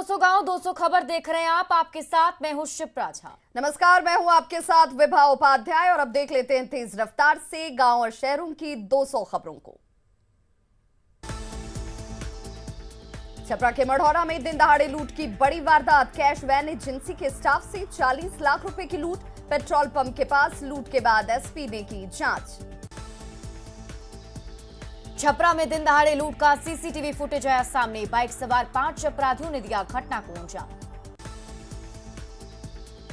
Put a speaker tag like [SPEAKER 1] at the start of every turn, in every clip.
[SPEAKER 1] 200 गांव 200 खबर देख रहे हैं आप। आपके साथ मैं हूं शिप्रा झा।
[SPEAKER 2] नमस्कार, मैं हूं आपके साथ विभा उपाध्याय और अब देख लेते हैं तेज रफ्तार से गांव और शहरों की 200 खबरों को। छपरा के मढ़ौरा में दिन दहाड़े लूट की बड़ी वारदात। कैश वैन एजेंसी के स्टाफ से 40 लाख रुपए की लूट। पेट्रोल पंप के पास लूट के बाद एसपी ने की जांच।
[SPEAKER 1] छपरा में दिन दहाड़े लूट का सीसीटीवी फुटेज आया सामने। बाइक सवार 5 अपराधियों ने दिया घटना को अंजाम।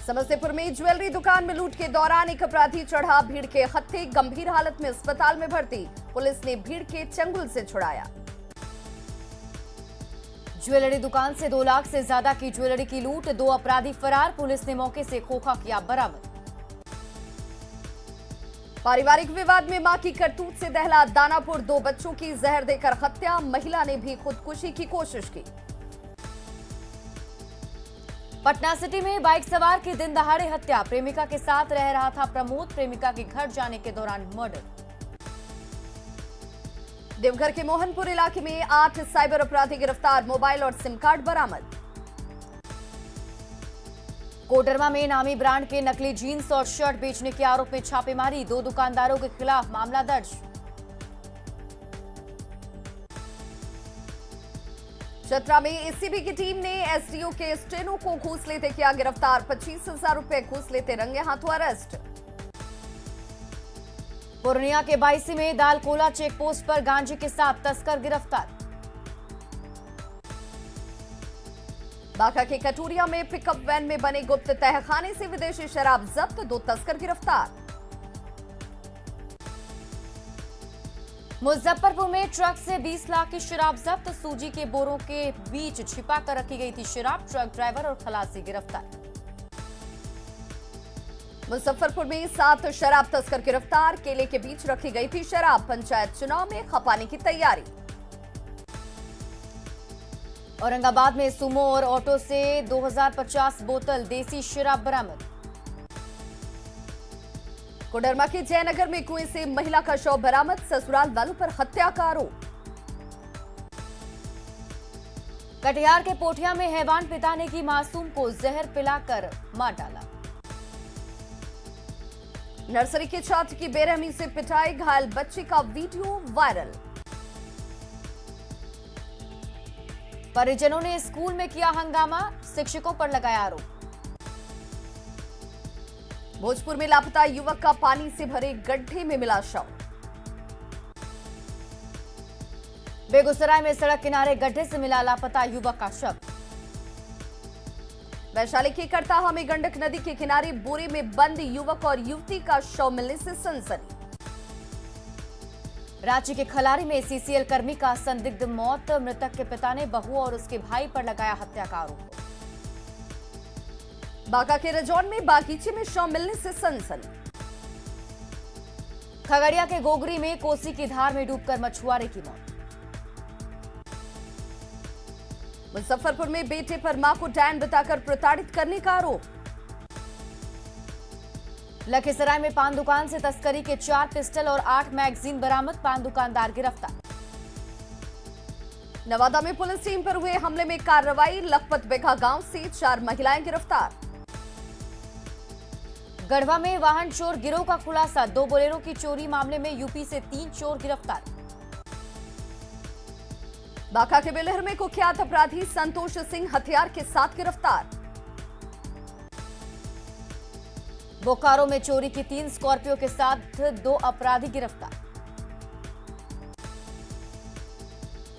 [SPEAKER 2] समस्तीपुर में ज्वेलरी दुकान में लूट के दौरान एक अपराधी चढ़ा भीड़ के हत्थे, गंभीर हालत में अस्पताल में भर्ती। पुलिस ने भीड़ के चंगुल से छुड़ाया।
[SPEAKER 1] ज्वेलरी दुकान से 2 लाख से ज्यादा की ज्वेलरी की लूट, 2 अपराधी फरार। पुलिस ने मौके से खोखा किया बरामद।
[SPEAKER 2] पारिवारिक विवाद में मां की करतूत से दहला दानापुर, 2 बच्चों की जहर देकर हत्या। महिला ने भी खुदकुशी की कोशिश की।
[SPEAKER 1] पटना सिटी में बाइक सवार की दिन दहाड़े हत्या। प्रेमिका के साथ रह रहा था प्रमोद, प्रेमिका के घर जाने के दौरान मर्डर।
[SPEAKER 2] देवघर के मोहनपुर इलाके में 8 साइबर अपराधी गिरफ्तार, मोबाइल और सिम कार्ड बरामद।
[SPEAKER 1] कोडरमा में नामी ब्रांड के नकली जीन्स और शर्ट बेचने के आरोप में छापेमारी, 2 दुकानदारों के खिलाफ मामला दर्ज।
[SPEAKER 2] चतरा में एसीबी की टीम ने एसडीओ के स्टेनो को घूस लेते किया गिरफ्तार, 25,000 रुपए घूस लेते रंगे हाथों अरेस्ट।
[SPEAKER 1] पूर्णिया के बाइसी में दालकोला चेक पोस्ट पर गांजे के साथ तस्कर गिरफ्तार।
[SPEAKER 2] बांका के कटोरिया में पिकअप वैन में बने गुप्त तहखाने से विदेशी शराब जब्त, 2 तस्कर गिरफ्तार।
[SPEAKER 1] मुजफ्फरपुर में ट्रक से 20 लाख की शराब जब्त, सूजी के बोरों के बीच छिपा कर रखी गई थी शराब। ट्रक ड्राइवर और खलासी गिरफ्तार।
[SPEAKER 2] मुजफ्फरपुर में 7 शराब तस्कर गिरफ्तार, केले के बीच रखी गई थी शराब। पंचायत चुनाव में खपाने की तैयारी।
[SPEAKER 1] औरंगाबाद में सुमो और ऑटो से 2050 बोतल देसी शराब बरामद।
[SPEAKER 2] कोडरमा के जयनगर में कुएं से महिला का शव बरामद, ससुराल वालों पर हत्या का आरोप।
[SPEAKER 1] कटिहार के पोठिया में हैवान पिता ने की मासूम को जहर पिलाकर मार डाला।
[SPEAKER 2] नर्सरी के छात्र की बेरहमी से पिटाई, घायल बच्चे का वीडियो वायरल।
[SPEAKER 1] परिजनों ने स्कूल में किया हंगामा, शिक्षकों पर लगाया आरोप।
[SPEAKER 2] भोजपुर में लापता युवक का पानी से भरे गड्ढे में मिला शव।
[SPEAKER 1] बेगूसराय में सड़क किनारे गड्ढे से मिला लापता युवक का शव।
[SPEAKER 2] वैशाली के करताहा में गंडक नदी के किनारे बोरे में बंद युवक और युवती का शव मिलने से सनसनी।
[SPEAKER 1] रांची के खलारी में सीसीएल कर्मी का संदिग्ध मौत, मृतक के पिता ने बहू और उसके भाई पर लगाया हत्या का आरोप।
[SPEAKER 2] बांका के रजौन में बागीचे में शव मिलने से सनसनी।
[SPEAKER 1] खगड़िया के गोगरी में कोसी की धार में डूबकर मछुआरे की मौत।
[SPEAKER 2] मुजफ्फरपुर में बेटे पर मां को डैन बताकर प्रताड़ित करने का आरोप।
[SPEAKER 1] लखीसराय में पान दुकान से तस्करी के 4 पिस्टल और 8 मैगजीन बरामद, पान दुकानदार गिरफ्तार।
[SPEAKER 2] नवादा में पुलिस टीम पर हुए हमले में कार्रवाई, लखपत बेघा गांव से 4 महिलाएं गिरफ्तार।
[SPEAKER 1] गढ़वा में वाहन चोर गिरोह का खुलासा, 2 बोलेरो की चोरी मामले में यूपी से 3 चोर गिरफ्तार।
[SPEAKER 2] बांका के बेलहर में कुख्यात अपराधी संतोष सिंह हथियार के साथ गिरफ्तार।
[SPEAKER 1] बोकारो में चोरी की 3 स्कॉर्पियो के साथ 2 अपराधी गिरफ्तार।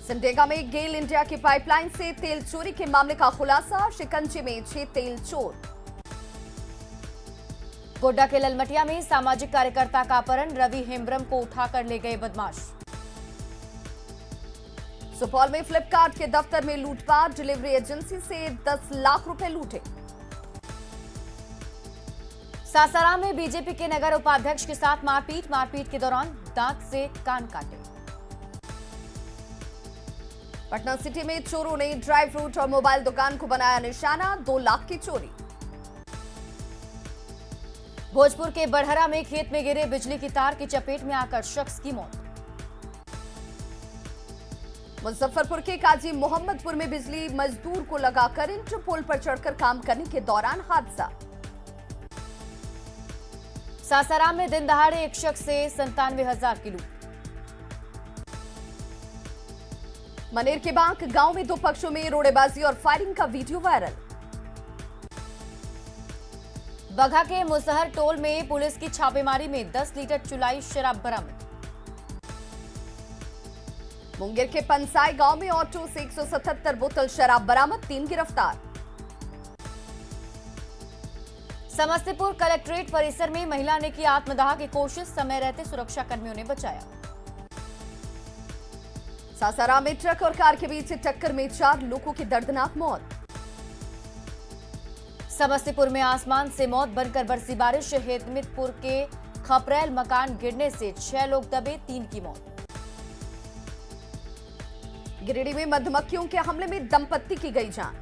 [SPEAKER 2] सिमडेगा में गेल इंडिया की पाइपलाइन से तेल चोरी के मामले का खुलासा, शिकंजे में 6 तेल चोर।
[SPEAKER 1] गोड्डा के ललमटिया में सामाजिक कार्यकर्ता का अपहरण, रवि हेम्ब्रम को उठाकर ले गए बदमाश।
[SPEAKER 2] सुपौल में फ्लिपकार्ट के दफ्तर में लूटपाट, डिलीवरी एजेंसी से 10 लाख रुपए लूटे।
[SPEAKER 1] सासाराम में बीजेपी के नगर उपाध्यक्ष के साथ मारपीट के दौरान दांत से कान काटे।
[SPEAKER 2] पटना सिटी में चोरों ने ड्राई फ्रूट और मोबाइल दुकान को बनाया निशाना, 2 लाख की चोरी।
[SPEAKER 1] भोजपुर के बड़हरा में खेत में गिरे बिजली की तार की चपेट में आकर शख्स की मौत।
[SPEAKER 2] मुजफ्फरपुर के काजी मोहम्मदपुर में बिजली मजदूर को लगा करंट, पुल पर चढ़कर काम करने के दौरान हादसा।
[SPEAKER 1] सासाराम में दिन दहाड़े एक शख्स से 97,000 की लूट।
[SPEAKER 2] मनेर के बांक गांव में दो पक्षों में रोड़ेबाजी और फायरिंग का वीडियो वायरल।
[SPEAKER 1] बघा के मुसहर टोल में पुलिस की छापेमारी में 10 लीटर चुलाई शराब बरामद।
[SPEAKER 2] मुंगेर के पंसाई गांव में ऑटो से 177 बोतल शराब बरामद, 3 गिरफ्तार।
[SPEAKER 1] समस्तीपुर कलेक्ट्रेट परिसर में महिला ने की आत्मदाह की कोशिश, समय रहते सुरक्षा कर्मियों ने बचाया।
[SPEAKER 2] सासाराम में ट्रक और कार के बीच टक्कर में 4 लोगों की दर्दनाक मौत।
[SPEAKER 1] समस्तीपुर में आसमान से मौत बनकर बरसी बारिश, हेतमितपुर के खपरेल मकान गिरने से 6 लोग दबे, 3 की मौत।
[SPEAKER 2] गिरिडीह में मधुमक्खियों के हमले में दंपत्ति की गई जान।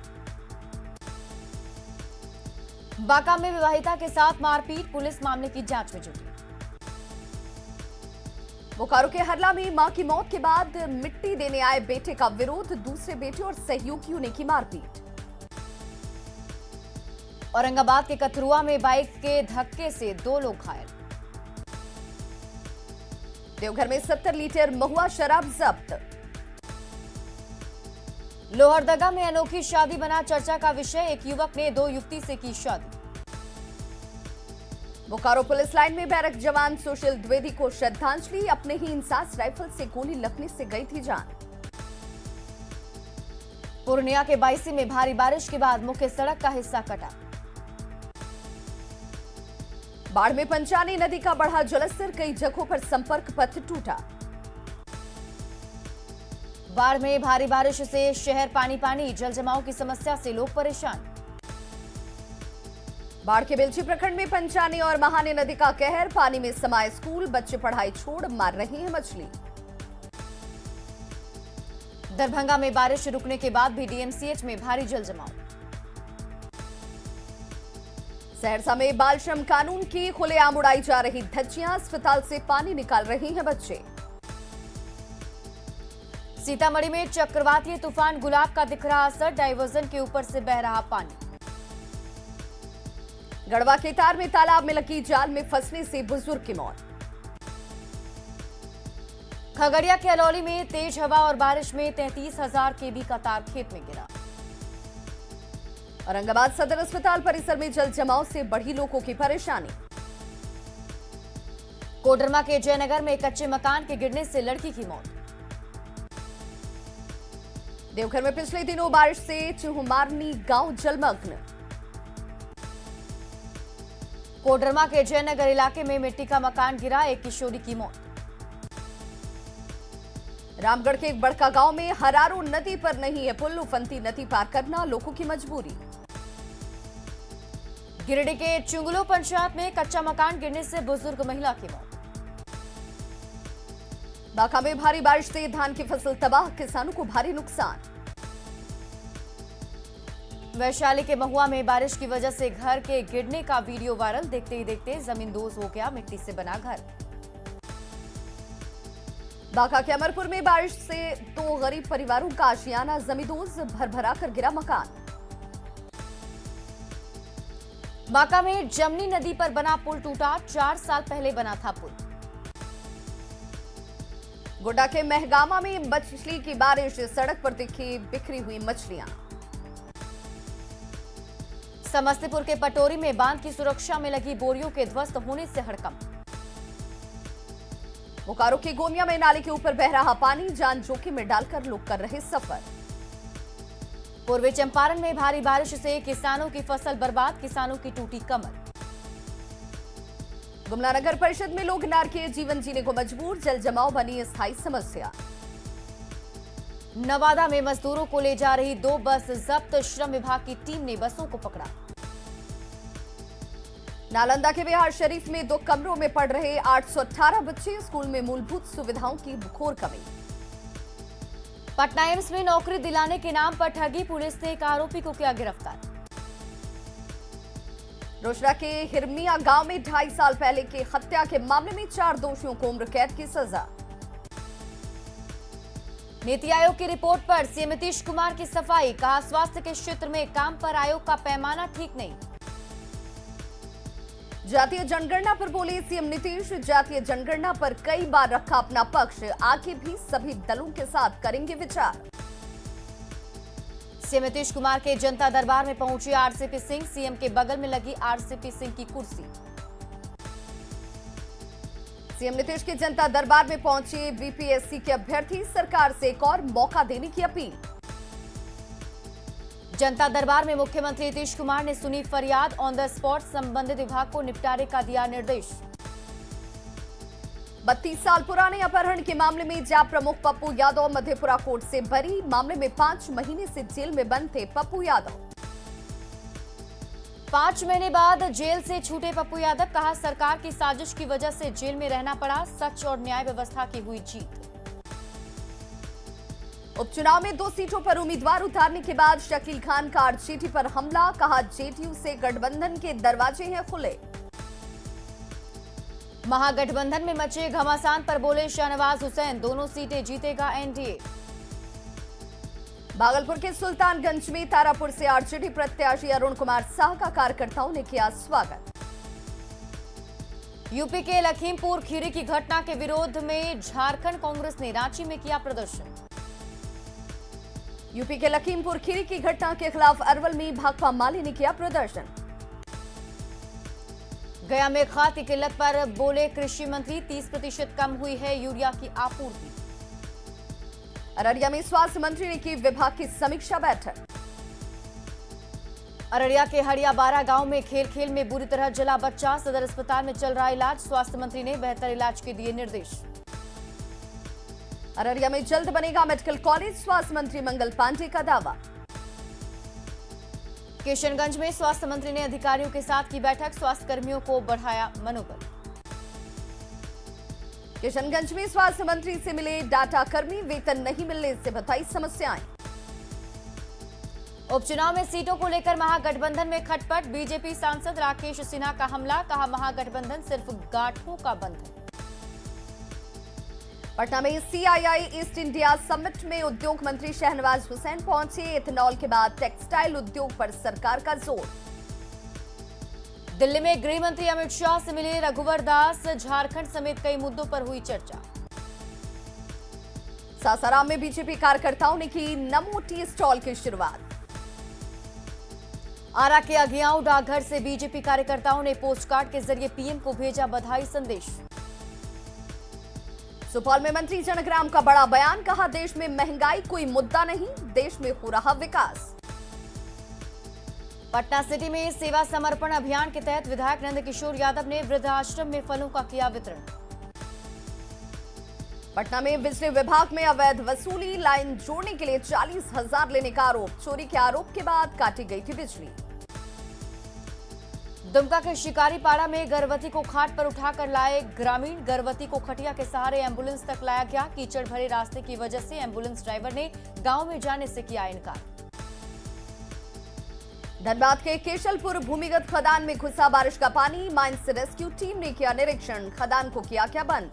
[SPEAKER 1] बांका में विवाहिता के साथ मारपीट, पुलिस मामले की जांच में जुटी।
[SPEAKER 2] बोकारो के हरला में मां की मौत के बाद मिट्टी देने आए बेटे का विरोध, दूसरे बेटे और सहयोगियों ने की मारपीट।
[SPEAKER 1] औरंगाबाद के कथरुआ में बाइक के धक्के से 2 लोग घायल।
[SPEAKER 2] देवघर में 70 लीटर महुआ शराब जब्त।
[SPEAKER 1] लोहरदगा में अनोखी शादी बना चर्चा का विषय, एक युवक ने 2 युवती से की शादी।
[SPEAKER 2] बोकारो पुलिस लाइन में बैरक जवान सुशील द्विवेदी को श्रद्धांजलि, अपने ही इंसास राइफल से गोली लगने से गई थी जान।
[SPEAKER 1] पूर्णिया के बायसी में भारी बारिश के बाद मुख्य सड़क का हिस्सा कटा।
[SPEAKER 2] बाढ़ में पंचानी नदी का बढ़ा जलस्तर, कई जगहों पर संपर्क पथ टूटा।
[SPEAKER 1] बाढ़ में भारी बारिश से शहर पानी पानी, जल जमाव की समस्या से लोग परेशान।
[SPEAKER 2] बाढ़ के बेलछी प्रखंड में पंचानी और महाने नदी का कहर, पानी में समाये स्कूल, बच्चे पढ़ाई छोड़ मार रहे हैं मछली।
[SPEAKER 1] दरभंगा में बारिश रुकने के बाद भी डीएमसीएच में भारी जल जमाव।
[SPEAKER 2] सहरसा में बाल श्रम कानून की खुलेआम उड़ाई जा रही धज्जियां, अस्पताल से पानी निकाल रहे हैं बच्चे।
[SPEAKER 1] सीतामढ़ी में चक्रवातीय तूफान गुलाब का दिख रहा असर, डाइवर्जन के ऊपर से बह रहा पानी।
[SPEAKER 2] गढ़वा के तार में तालाब में लगी जाल में फंसने से बुजुर्ग की मौत।
[SPEAKER 1] खगड़िया के अलौली में तेज हवा और बारिश में 33,000 केवी का तार खेत में गिरा।
[SPEAKER 2] औरंगाबाद सदर अस्पताल परिसर में जल जमाव से बढ़ी लोगों की परेशानी।
[SPEAKER 1] कोडरमा के जयनगर में कच्चे मकान के गिरने से लड़की की मौत।
[SPEAKER 2] देवघर में पिछले दिनों बारिश से चुहुमारनी गांव जलमग्न।
[SPEAKER 1] कोडरमा के जयनगर इलाके में मिट्टी का मकान गिरा, एक किशोरी की मौत।
[SPEAKER 2] रामगढ़ के एक बड़का गांव में हरारो नदी पर नहीं है पुल, उफनती नदी पार करना लोगों की मजबूरी।
[SPEAKER 1] गिरिडीह के चुंगलो पंचायत में कच्चा मकान गिरने से बुजुर्ग महिला की मौत।
[SPEAKER 2] बांका में भारी बारिश से धान की फसल तबाह, किसानों को भारी नुकसान।
[SPEAKER 1] वैशाली के महुआ में बारिश की वजह से घर के गिरने का वीडियो वायरल, देखते ही देखते जमीन दोज हो गया मिट्टी से बना घर।
[SPEAKER 2] बांका के अमरपुर में बारिश से 2 गरीब परिवारों का आशियाना जमींदोज, भरभरा कर गिरा मकान।
[SPEAKER 1] बांका में जमनी नदी पर बना पुल टूटा, 4 साल पहले बना था पुल।
[SPEAKER 2] गोड्डा के महगामा में मछली की बारिश, सड़क पर दिखी बिखरी हुई मछलियां।
[SPEAKER 1] समस्तीपुर के पटोरी में बांध की सुरक्षा में लगी बोरियों के ध्वस्त होने से हड़कंप।
[SPEAKER 2] बोकारो के गोमिया में नाले के ऊपर बह रहा पानी, जान जोखिम में डालकर लोग कर रहे सफर।
[SPEAKER 1] पूर्वी चंपारण में भारी बारिश से किसानों की फसल बर्बाद, किसानों की टूटी कमर।
[SPEAKER 2] गुमला नगर परिषद में लोग नारकीय जीवन जीने को मजबूर, जल जमाव बनी स्थायी समस्या।
[SPEAKER 1] नवादा में मजदूरों को ले जा रही 2 बस जब्त, श्रम विभाग की टीम ने बसों को पकड़ा।
[SPEAKER 2] नालंदा के बिहार शरीफ में 2 कमरों में पढ़ रहे 818 बच्चे, स्कूल में मूलभूत सुविधाओं की घोर कमी।
[SPEAKER 1] पटना एम्स में नौकरी दिलाने के नाम पर ठगी, पुलिस ने एक आरोपी को किया गिरफ्तार।
[SPEAKER 2] रोसड़ा के हिरमिया गांव में 2.5 साल पहले की हत्या के मामले में 4 दोषियों को उम्र कैद की सजा।
[SPEAKER 1] नीति आयोग की रिपोर्ट पर सीएम नीतीश कुमार की सफाई, कहा स्वास्थ्य के क्षेत्र में काम पर आयोग का पैमाना ठीक नहीं।
[SPEAKER 2] जातीय जनगणना पर बोले सीएम नीतीश, जातीय जनगणना पर कई बार रखा अपना पक्ष, आगे भी सभी दलों के साथ करेंगे विचार।
[SPEAKER 1] सीएम नीतीश कुमार के जनता दरबार में पहुंचे आरसीपी सिंह, सीएम के बगल में लगी आरसीपी सिंह की कुर्सी।
[SPEAKER 2] सीएम नीतीश के जनता दरबार में पहुंचे बीपीएससी के अभ्यर्थी, सरकार से एक और मौका देने की अपील।
[SPEAKER 1] जनता दरबार में मुख्यमंत्री नीतीश कुमार ने सुनी फरियाद, ऑन द स्पॉट संबंधित विभाग को निपटारे का दिया निर्देश।
[SPEAKER 2] 32 साल पुराने अपहरण के मामले में जाप प्रमुख पप्पू यादव मधेपुरा कोर्ट से बरी, मामले में 5 महीने से जेल में बंद थे पप्पू यादव।
[SPEAKER 1] 5 महीने बाद जेल से छूटे पप्पू यादव, कहा सरकार की साजिश की वजह से जेल में रहना पड़ा, सच और न्याय व्यवस्था की हुई जीत।
[SPEAKER 2] उपचुनाव में 2 सीटों पर उम्मीदवार उतारने के बाद शकील खान का आरजेडी पर हमला, कहा जेडीयू से गठबंधन के दरवाजे हैं खुले।
[SPEAKER 1] महागठबंधन में मचे घमासान पर बोले शाहनवाज हुसैन, दोनों सीटें जीतेगा एनडीए।
[SPEAKER 2] भागलपुर के सुल्तानगंज में तारापुर से आरजेडी प्रत्याशी अरुण कुमार साह का कार्यकर्ताओं ने किया स्वागत।
[SPEAKER 1] यूपी के लखीमपुर खीरी की घटना के विरोध में झारखंड कांग्रेस ने रांची में किया प्रदर्शन।
[SPEAKER 2] यूपी के लखीमपुर खीरी की घटना के खिलाफ अरवल में भाकपा माले ने किया प्रदर्शन।
[SPEAKER 1] गया में खाद की किल्लत पर बोले कृषि मंत्री, 30% कम हुई है यूरिया की आपूर्ति।
[SPEAKER 2] अररिया में स्वास्थ्य मंत्री ने की विभाग की समीक्षा बैठक।
[SPEAKER 1] अररिया के हड़िया बारा गांव में खेल खेल में बुरी तरह जला बच्चा, सदर अस्पताल में चल रहा इलाज, स्वास्थ्य मंत्री ने बेहतर इलाज के दिए निर्देश।
[SPEAKER 2] अररिया में जल्द बनेगा मेडिकल कॉलेज, स्वास्थ्य मंत्री मंगल पांडे का दावा।
[SPEAKER 1] किशनगंज में स्वास्थ्य मंत्री ने अधिकारियों के साथ की बैठक, स्वास्थ्य कर्मियों को बढ़ाया मनोबल।
[SPEAKER 2] किशनगंज में स्वास्थ्य मंत्री से मिले डाटा कर्मी, वेतन नहीं मिलने से बताई समस्याएं।
[SPEAKER 1] उपचुनाव में सीटों को लेकर महागठबंधन में खटपट, बीजेपी सांसद राकेश सिन्हा का हमला, कहा महागठबंधन सिर्फ गांठों का बंधन।
[SPEAKER 2] पटना में सीआईआई ईस्ट इंडिया समिट में उद्योग मंत्री शाहनवाज हुसैन पहुंचे, इथेनॉल के बाद टेक्सटाइल उद्योग पर सरकार का जोर।
[SPEAKER 1] दिल्ली में गृह मंत्री अमित शाह से मिले रघुवर दास, झारखंड समेत कई मुद्दों पर हुई चर्चा।
[SPEAKER 2] सासाराम में बीजेपी कार्यकर्ताओं ने की नमो टी स्टॉल की शुरुआत।
[SPEAKER 1] आरा के अगियाओं डाकघर से बीजेपी कार्यकर्ताओं ने पोस्टकार्ड के जरिए पीएम को भेजा बधाई संदेश।
[SPEAKER 2] सुपौल में मंत्री जनकराम का बड़ा बयान, कहा देश में महंगाई कोई मुद्दा नहीं, देश में हो रहा विकास।
[SPEAKER 1] पटना सिटी में सेवा समर्पण अभियान के तहत विधायक नंदकिशोर यादव ने वृद्धाश्रम में फलों का किया वितरण।
[SPEAKER 2] पटना में बिजली विभाग में अवैध वसूली, लाइन जोड़ने के लिए 40,000 लेने का आरोप, चोरी के आरोप के बाद काटी गई थी बिजली।
[SPEAKER 1] दुमका के शिकारीपाड़ा में गर्भवती को खाट पर उठाकर लाए ग्रामीण, गर्भवती को खटिया के सहारे एम्बुलेंस तक लाया गया, कीचड़ भरे रास्ते की वजह से एम्बुलेंस ड्राइवर ने गांव में जाने से किया इनकार।
[SPEAKER 2] धनबाद के केशलपुर भूमिगत खदान में घुसा बारिश का पानी, माइंस रेस्क्यू टीम ने किया निरीक्षण, खदान को किया क्या बंद।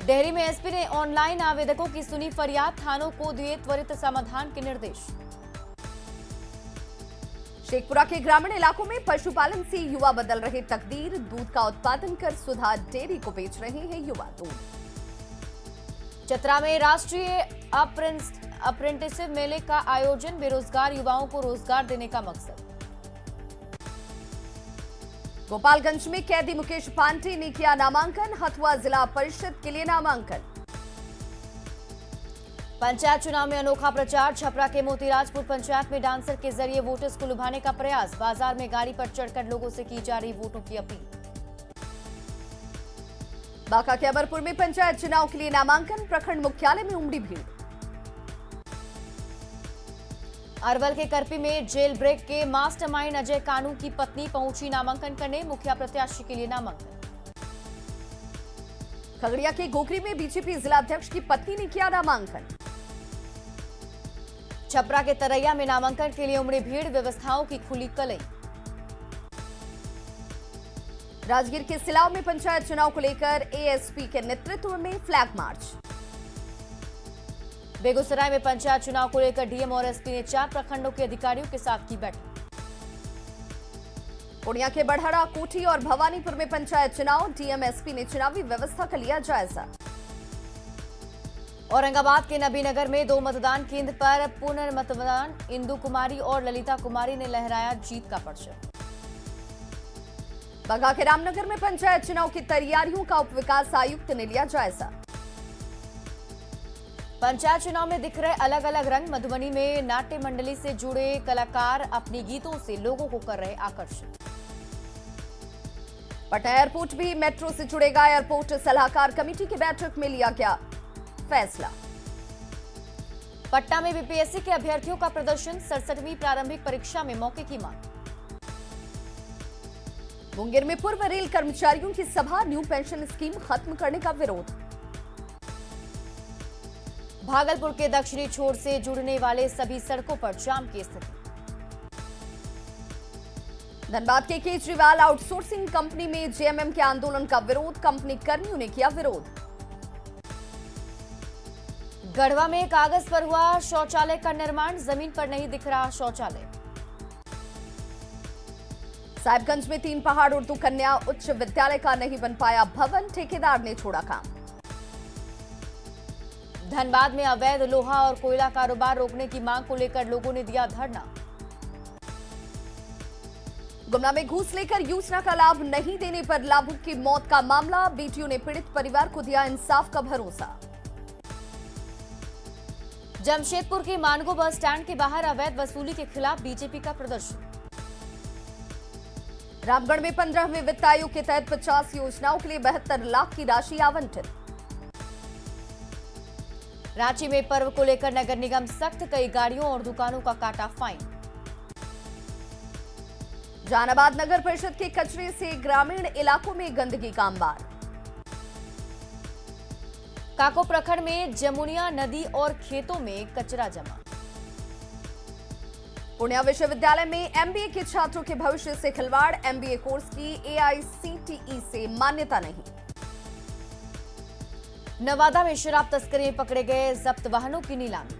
[SPEAKER 1] डेहरी में एसपी ने ऑनलाइन आवेदकों की सुनी फरियाद, थानों को दिए त्वरित समाधान के निर्देश।
[SPEAKER 2] शेखपुरा के ग्रामीण इलाकों में पशुपालन से युवा बदल रहे तकदीर, दूध का उत्पादन कर सुधा डेयरी को बेच रहे हैं युवा दूध।
[SPEAKER 1] चतरा में राष्ट्रीय अप्रेंटिसशिप मेले का आयोजन, बेरोजगार युवाओं को रोजगार देने का मकसद।
[SPEAKER 2] गोपालगंज में कैदी मुकेश पांडे ने किया नामांकन, हथुआ जिला परिषद के लिए नामांकन।
[SPEAKER 1] पंचायत चुनाव में अनोखा प्रचार, छपरा के मोतीराजपुर पंचायत में डांसर के जरिए वोटर्स को लुभाने का प्रयास, बाजार में गाड़ी पर चढ़कर लोगों से की जा रही वोटों की अपील।
[SPEAKER 2] बांका के अमरपुर में पंचायत चुनाव के लिए नामांकन, प्रखंड मुख्यालय में उमड़ी भीड़।
[SPEAKER 1] अरवल के करपी में जेल ब्रेक के मास्टरमाइंड अजय कानू की पत्नी पहुंची नामांकन करने, मुखिया प्रत्याशी के लिए नामांकन।
[SPEAKER 2] खगड़िया के गोखरी में बीजेपी जिलाध्यक्ष की पत्नी ने किया नामांकन।
[SPEAKER 1] छपरा के तरैया में नामांकन के लिए उमड़ी भीड़, व्यवस्थाओं की खुली कलई।
[SPEAKER 2] राजगीर के सिलाव में पंचायत चुनाव को लेकर एएसपी के नेतृत्व में फ्लैग मार्च।
[SPEAKER 1] बेगूसराय में पंचायत चुनाव को लेकर डीएम और एसपी ने 4 प्रखंडों के अधिकारियों के साथ की बैठक।
[SPEAKER 2] पूर्णिया के बढ़हरा, कोठी और भवानीपुर में पंचायत चुनाव, डीएम एसपी ने चुनावी व्यवस्था का लिया जायजा।
[SPEAKER 1] औरंगाबाद के नबीनगर में 2 मतदान केंद्र पर पुनर्मतदान, इंदु कुमारी और ललिता कुमारी ने लहराया जीत का परचम।
[SPEAKER 2] बगहा के रामनगर में पंचायत चुनाव की तैयारियों का उप विकास आयुक्त ने लिया जायजा।
[SPEAKER 1] पंचायत चुनाव में दिख रहे अलग अलग रंग, मधुबनी में नाट्य मंडली से जुड़े कलाकार अपनी गीतों से लोगों को कर रहे आकर्षित।
[SPEAKER 2] पटना एयरपोर्ट भी मेट्रो से जुड़ेगा, एयरपोर्ट सलाहकार कमेटी की बैठक में लिया गया फैसला।
[SPEAKER 1] पटना में बीपीएससी के अभ्यर्थियों का प्रदर्शन, 67वीं प्रारंभिक परीक्षा में मौके की मांग।
[SPEAKER 2] मुंगेर में पूर्व रेल कर्मचारियों की सभा, न्यू पेंशन स्कीम खत्म करने का विरोध।
[SPEAKER 1] भागलपुर के दक्षिणी छोर से जुड़ने वाले सभी सड़कों पर जाम की स्थिति।
[SPEAKER 2] धनबाद के केजरीवाल आउटसोर्सिंग कंपनी में जेएमएम के आंदोलन का विरोध, कंपनी कर्मियों ने किया विरोध।
[SPEAKER 1] गढ़वा में कागज पर हुआ शौचालय का निर्माण, जमीन पर नहीं दिख रहा शौचालय।
[SPEAKER 2] साहिबगंज में 3 पहाड़ उर्दू कन्या उच्च विद्यालय का नहीं बन पाया भवन, ठेकेदार ने छोड़ा काम।
[SPEAKER 1] धनबाद में अवैध लोहा और कोयला कारोबार रोकने की मांग को लेकर लोगों ने दिया धरना।
[SPEAKER 2] गुमला में घूस लेकर योजना का लाभ नहीं देने पर लाभुक की मौत का मामला, बीटीओ ने पीड़ित परिवार को दिया इंसाफ का भरोसा।
[SPEAKER 1] जमशेदपुर के मानगो बस स्टैंड के बाहर अवैध वसूली के खिलाफ बीजेपी का प्रदर्शन।
[SPEAKER 2] रामगढ़ में 15वें वित्त आयोग के तहत 50 योजनाओं के लिए 72 लाख की राशि आवंटित।
[SPEAKER 1] रांची में पर्व को लेकर नगर निगम सख्त, कई गाड़ियों और दुकानों का काटा फाइन।
[SPEAKER 2] जहानाबाद नगर परिषद के कचरे से ग्रामीण इलाकों में गंदगी का अंबार।
[SPEAKER 1] काको प्रखंड में जमुनिया नदी और खेतों में कचरा जमा।
[SPEAKER 2] पूर्णिया विश्वविद्यालय में एमबीए के छात्रों के भविष्य से खिलवाड़, एमबीए कोर्स की एआईसीटीई से मान्यता नहीं।
[SPEAKER 1] नवादा में शराब तस्करी में पकड़े गए जब्त वाहनों की नीलामी।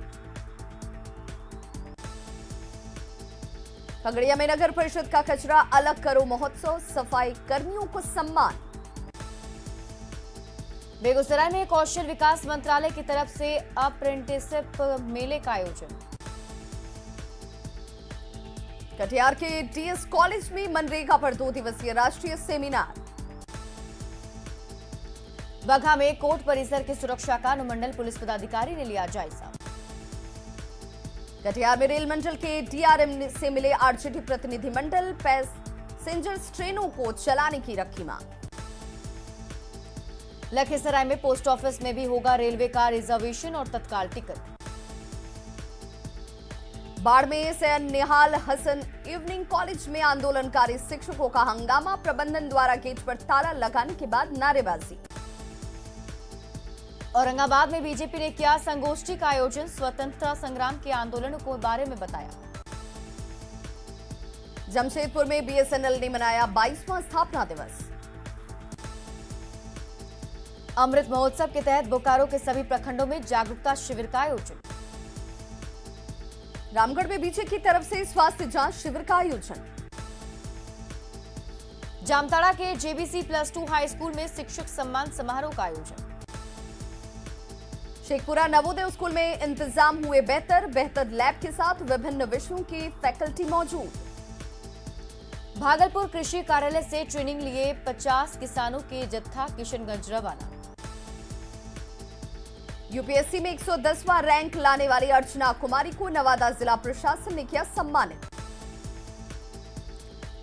[SPEAKER 2] खगड़िया में नगर परिषद का कचरा अलग करो महोत्सव, सफाई कर्मियों को सम्मान।
[SPEAKER 1] बेगूसराय में कौशल विकास मंत्रालय की तरफ से अप्रेंटिसशिप मेले का आयोजन।
[SPEAKER 2] कटिहार के डीएस कॉलेज में मनरेगा पर 2 दिवसीय राष्ट्रीय सेमिनार।
[SPEAKER 1] बगहा में कोर्ट परिसर की सुरक्षा का अनुमंडल पुलिस पदाधिकारी ने लिया जायजा।
[SPEAKER 2] कटिहार में रेल मंडल के डीआरएम से मिले आरजेडी प्रतिनिधिमंडल, पैसेंजर्स ट्रेनों को चलाने की रखी मांग।
[SPEAKER 1] लखीसराय में पोस्ट ऑफिस में भी होगा रेलवे का रिजर्वेशन और तत्काल टिकट।
[SPEAKER 2] बाड़मेर से निहाल हसन इवनिंग कॉलेज में आंदोलनकारी शिक्षकों का हंगामा, प्रबंधन द्वारा गेट पर ताला लगाने के बाद नारेबाजी।
[SPEAKER 1] औरंगाबाद में बीजेपी ने किया संगोष्ठी का आयोजन, स्वतंत्रता संग्राम के आंदोलनों के बारे में बताया।
[SPEAKER 2] जमशेदपुर में बीएसएनएल ने मनाया 22वां स्थापना दिवस।
[SPEAKER 1] अमृत महोत्सव के तहत बोकारो के सभी प्रखंडों में जागरूकता शिविर का आयोजन।
[SPEAKER 2] रामगढ़ में बीजेपी की तरफ से स्वास्थ्य जांच शिविर का आयोजन।
[SPEAKER 1] जामताड़ा के जेबीसी +2 हाई स्कूल में शिक्षक सम्मान समारोह का आयोजन।
[SPEAKER 2] शेखपुरा नवोदय स्कूल में इंतजाम हुए बेहतर लैब के साथ विभिन्न विषयों की फैकल्टी मौजूद।
[SPEAKER 1] भागलपुर कृषि कार्यालय से ट्रेनिंग लिए 50 किसानों के जत्था किशनगंज रवाना।
[SPEAKER 2] यूपीएससी में 110वां रैंक लाने वाली अर्चना कुमारी को नवादा जिला प्रशासन ने किया सम्मानित।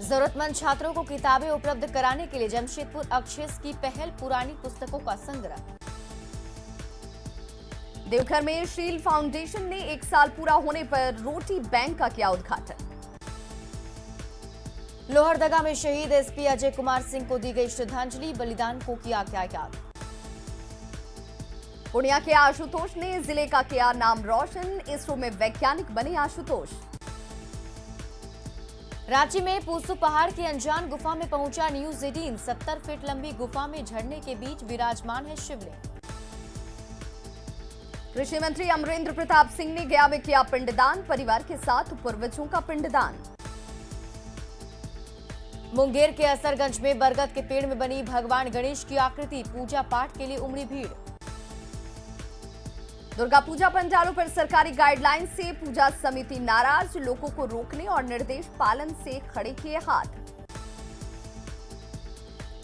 [SPEAKER 1] जरूरतमंद छात्रों को किताबें उपलब्ध कराने के लिए जमशेदपुर अक्षेस की पहल, पुरानी पुस्तकों का संग्रह।
[SPEAKER 2] देवघर में शील फाउंडेशन ने 1 साल पूरा होने पर रोटी बैंक का किया उद्घाटन।
[SPEAKER 1] लोहरदगा में शहीद एसपी अजय कुमार सिंह को दी गई श्रद्धांजलि, बलिदान को किया क्या याद।
[SPEAKER 2] पूर्णिया के आशुतोष ने जिले का किया नाम रोशन, इसरो में वैज्ञानिक बने आशुतोष।
[SPEAKER 1] रांची में पूसू पहाड़ की अनजान गुफा में पहुंचा न्यूज 18, 70 फीट लंबी गुफा में झरने के बीच विराजमान है शिवलिंग।
[SPEAKER 2] कृषि मंत्री अमरेंद्र प्रताप सिंह ने गया में किया पिंडदान, परिवार के साथ पूर्वजों का पिंडदान।
[SPEAKER 1] मुंगेर के असरगंज में बरगद के पेड़ में बनी भगवान गणेश की आकृति, पूजा पाठ के लिए उमड़ी भीड़।
[SPEAKER 2] दुर्गा पूजा पंडालों पर सरकारी गाइडलाइन से पूजा समिति नाराज, लोगों को रोकने और निर्देश पालन से खड़े किए हाथ।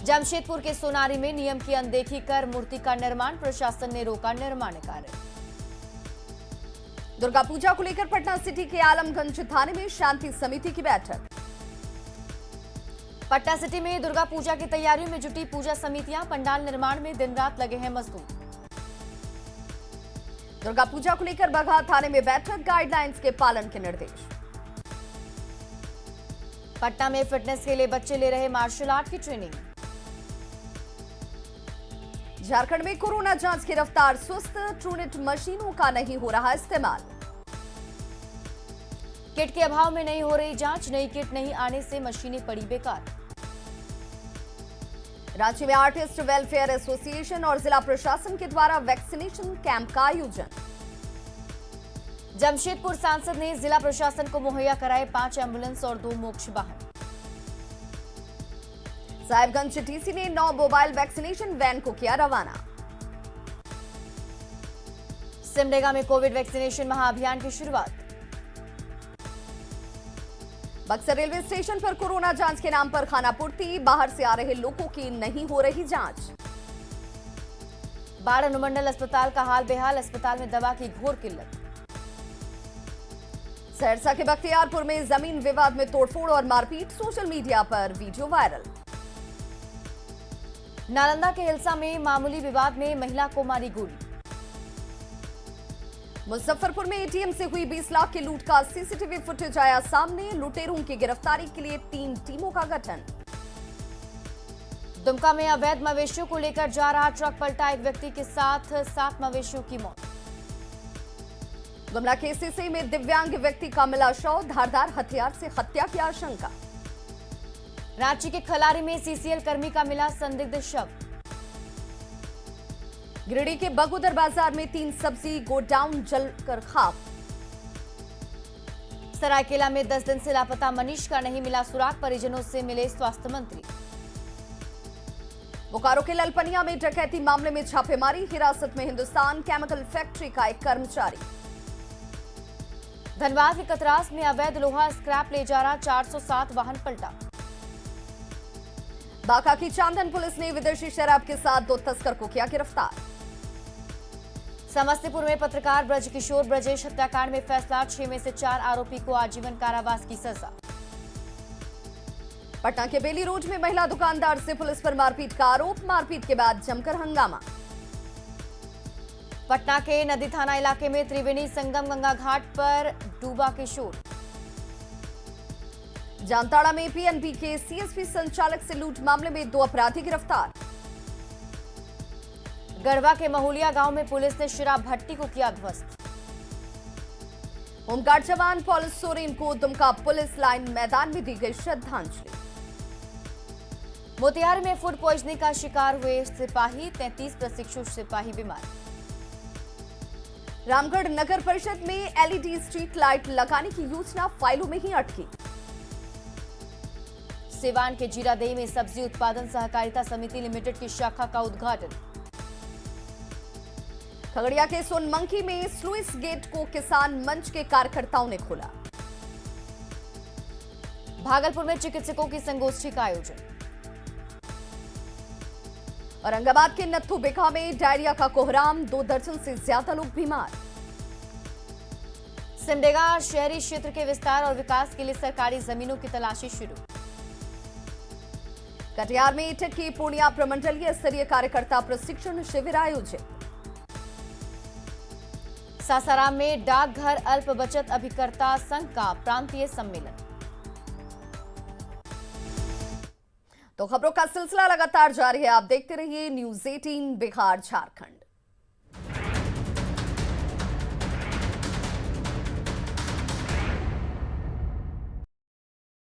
[SPEAKER 1] जमशेदपुर के सोनारी में नियम की अनदेखी कर मूर्ति का निर्माण, प्रशासन ने रोका निर्माण कार्य।
[SPEAKER 2] दुर्गा पूजा को लेकर पटना सिटी के आलमगंज थाने में शांति समिति की बैठक।
[SPEAKER 1] पटना सिटी में दुर्गा पूजा की तैयारियों में जुटी पूजा समितियां, पंडाल निर्माण में दिन रात लगे हैं मजदूर।
[SPEAKER 2] दुर्गा पूजा को लेकर बगहा थाने में बैठक, गाइडलाइंस के पालन के निर्देश।
[SPEAKER 1] पटना में फिटनेस के लिए बच्चे ले रहे मार्शल आर्ट की ट्रेनिंग।
[SPEAKER 2] झारखंड में कोरोना जांच की रफ्तार सुस्त, ट्रूनेट मशीनों का नहीं हो रहा इस्तेमाल।
[SPEAKER 1] किट के अभाव में नहीं हो रही जांच, नई किट नहीं आने से मशीनें पड़ी बेकार।
[SPEAKER 2] रांची में आर्टिस्ट वेलफेयर एसोसिएशन और जिला प्रशासन के द्वारा वैक्सीनेशन कैंप का आयोजन।
[SPEAKER 1] जमशेदपुर सांसद ने जिला प्रशासन को मुहैया कराए 5 एम्बुलेंस और 2 मोक्ष वाहन। साहिबगंज टीसी ने 9 मोबाइल वैक्सीनेशन वैन को किया रवाना। सिमडेगा में कोविड वैक्सीनेशन महाअभियान की शुरुआत। बक्सर रेलवे स्टेशन पर कोरोना जांच के नाम पर खानापूर्ति, बाहर से आ रहे लोगों की नहीं हो रही जांच। बाढ़ अनुमंडल अस्पताल का हाल बेहाल, अस्पताल में दवा की घोर किल्लत। सहरसा के बख्तियारपुर में जमीन विवाद में तोड़फोड़ और मारपीट, सोशल मीडिया पर वीडियो वायरल। नालंदा के हिल्सा में मामूली विवाद में महिला को मारी गोली। मुजफ्फरपुर में एटीएम से हुई 20 लाख की लूट का सीसीटीवी फुटेज आया सामने, लुटेरों की गिरफ्तारी के लिए 3 टीमों का गठन। दुमका में अवैध मवेशियों को लेकर जा रहा ट्रक पलटा, एक व्यक्ति के साथ 7 मवेशियों की मौत। गुमला के सीसी में दिव्यांग व्यक्ति का मिला शव, धारदार हथियार से हत्या की आशंका। रांची के खलारी में सीसीएल कर्मी का मिला संदिग्ध शव। गिरिडीह के बगोदर बाजार में 3 सब्जी गोडाउन जलकर खाक। सरायकेला में 10 दिन से लापता मनीष का नहीं मिला सुराग, परिजनों से मिले स्वास्थ्य मंत्री। बोकारो के ललपनिया में डकैती मामले में छापेमारी, हिरासत में हिंदुस्तान केमिकल फैक्ट्री का एक कर्मचारी। धनबाद के कतरास में अवैध लोहा स्क्रैप ले जा रहा 407 वाहन पलटा। बांका की चांदन पुलिस ने विदेशी शराब के साथ 2 तस्कर को किया गिरफ्तार। समस्तीपुर में पत्रकार ब्रजकिशोर ब्रजेश हत्याकांड में फैसला, 6 में से 4 आरोपी को आजीवन कारावास की सजा। पटना के बेली रोड में महिला दुकानदार से पुलिस पर मारपीट का आरोप, मारपीट के बाद जमकर हंगामा। पटना के नदी थाना इलाके में त्रिवेणी संगम गंगा घाट पर डूबा किशोर। जामताड़ा में पीएनबी के सीएसपी संचालक से लूट मामले में 2 अपराधी गिरफ्तार। गढ़वा के महुलिया गांव में पुलिस ने शराब भट्टी को किया ध्वस्त। होमगार्ड जवान पॉल सोरेन को दुमका पुलिस लाइन मैदान में दी गई श्रद्धांजलि। मोतिहारी में फूड पॉइजनिंग का शिकार हुए सिपाही, 33 प्रशिक्षु सिपाही बीमार। रामगढ़ नगर परिषद में एलईडी स्ट्रीट लाइट लगाने की योजना फाइलों में ही अटकी। सिवान के जीरादेई में सब्जी उत्पादन सहकारिता समिति लिमिटेड की शाखा का उद्घाटन। खगड़िया के सोनमंकी में स्लुइस गेट को किसान मंच के कार्यकर्ताओं ने खोला। भागलपुर में चिकित्सकों की संगोष्ठी का आयोजन। औरंगाबाद के नत्थू बिखा में डायरिया का कोहराम, 2 दर्जन से ज्यादा लोग बीमार। सिमडेगा शहरी क्षेत्र के विस्तार और विकास के लिए सरकारी जमीनों की तलाशी शुरू। कटिहार में ईटक की पूर्णिया प्रमंडलीय स्तरीय कार्यकर्ता प्रशिक्षण शिविर आयोजित। सासाराम में डाकघर अल्प बचत अभिकर्ता संघ का प्रांतीय सम्मेलन। तो खबरों का सिलसिला लगातार जारी है, आप देखते रहिए न्यूज़ 18 बिहार झारखंड।